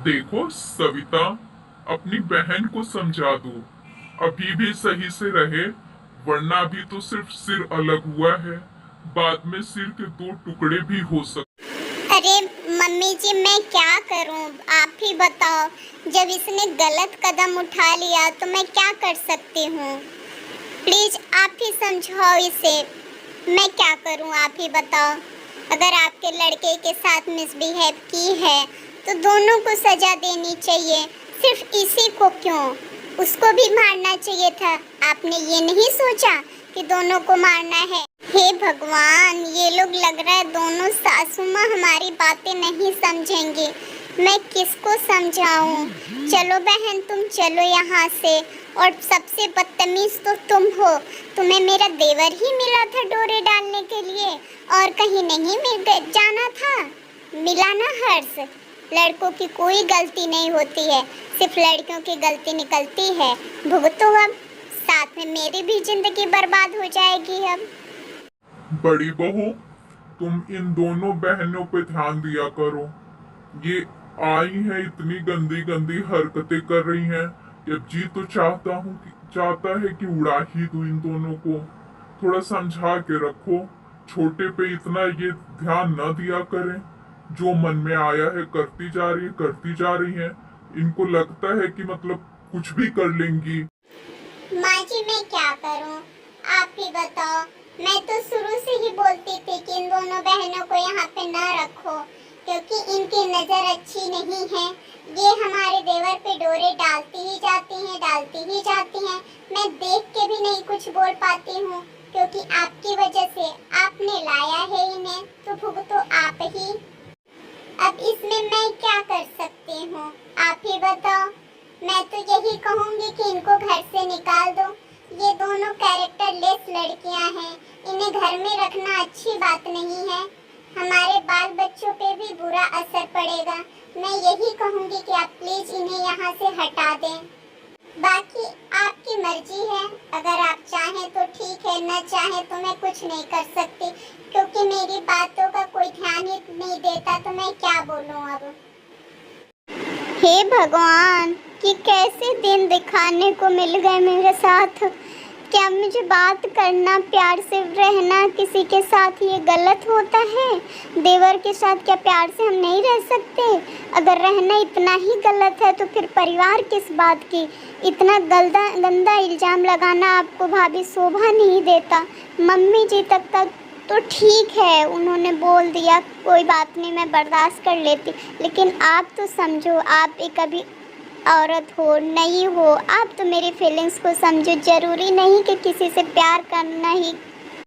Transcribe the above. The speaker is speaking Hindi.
देखो सविता, अपनी बहन को समझा दो, अभी भी सही से रहे, वरना अभी तो सिर्फ सिर अलग हुआ है, बाद में सिर के दो टुकड़े भी हो सकते। अरे मम्मी जी, मैं क्या करूं, आप ही बताओ। जब इसने गलत कदम उठा लिया तो मैं क्या कर सकती हूं। प्लीज आप ही समझाओ इसे, मैं क्या करूं, आप ही बताओ। अगर आपके लड़के के साथ मिसबिहेव की है तो दोनों को सजा देनी चाहिए, सिर्फ इसी को क्यों, उसको भी मारना चाहिए था। आपने ये नहीं सोचा कि दोनों को मारना है। हे भगवान, ये लोग लग रहा है दोनों सासू माँ हमारी बातें नहीं समझेंगे, मैं किसको समझाऊं। चलो बहन, तुम चलो यहाँ से। और सबसे बदतमीज तो तुम हो, तुम्हें मेरा देवर ही मिला था डोरे डालने के लिए, और कहीं नहीं जाना था। मिला ना हर्ष, लड़कों की कोई गलती नहीं होती है, सिर्फ लड़कियों की गलती निकलती है। भुगतो अब, साथ में मेरी भी जिंदगी बर्बाद हो जाएगी अब। बड़ी बहू, तुम इन दोनों बहनों पे ध्यान दिया करो। ये आई है, इतनी गंदी गंदी हरकतें कर रही हैं। अब जी तो चाहता है कि उड़ा ही दूं इन दोनों को। थोड़ा समझा के रखो, छोटे पे इतना ये ध्यान न दिया करें। जो मन में आया है करती जा रही हैं। इनको लगता है कि मतलब कुछ भी कर लेंगी। माँ जी, मैं क्या करूँ, आप ही बताओ। मैं तो शुरू से ही बोलती थी कि इन दोनों बहनों को यहाँ पे न रखो, क्योंकि इनकी नजर अच्छी नहीं है। ये हमारे देवर पे डोरे डालती ही जाती हैं। मैं देख के भी नहीं कुछ बोल पाती हूँ, क्योंकि आपकी वजह से, आपने लाया है इन्हें, तो भुगतो आप ही। अब इसमें मैं क्या कर सकती हूँ, आप ही बताओ। मैं तो यही कहूँगी कि इनको घर से निकाल दो। ये दोनों कैरेक्टरलेस लड़कियाँ हैं, इन्हें घर में रखना अच्छी बात नहीं है। हमारे बाल बच्चों पे भी बुरा असर पड़ेगा। मैं यही कहूँगी कि आप प्लीज इन्हें यहाँ से हटा दें। बाकी आपकी मर्जी है, अगर आप चाहें तो ठीक है, न चाहें तो मैं कुछ नहीं कर सकती, क्योंकि मेरी बातों का कोई ध्यान ही नहीं देता, तो मैं क्या बोलूँ अब। हे भगवान, कि कैसे दिन दिखाने को मिल गए मेरे साथ। क्या मुझे बात करना, प्यार से रहना किसी के साथ ये गलत होता है? देवर के साथ क्या प्यार से हम नहीं रह सकते? अगर रहना इतना ही गलत है तो फिर परिवार किस बात की? इतना गंदा इल्ज़ाम लगाना आपको भाभी शोभा नहीं देता। मम्मी जी तक तो ठीक है, उन्होंने बोल दिया, कोई बात नहीं, मैं बर्दाश्त कर लेती, लेकिन आप तो समझो, आप एक अभी औरत हो, नहीं हो, आप तो मेरी फीलिंग्स को समझो। ज़रूरी नहीं कि किसी से प्यार करना ही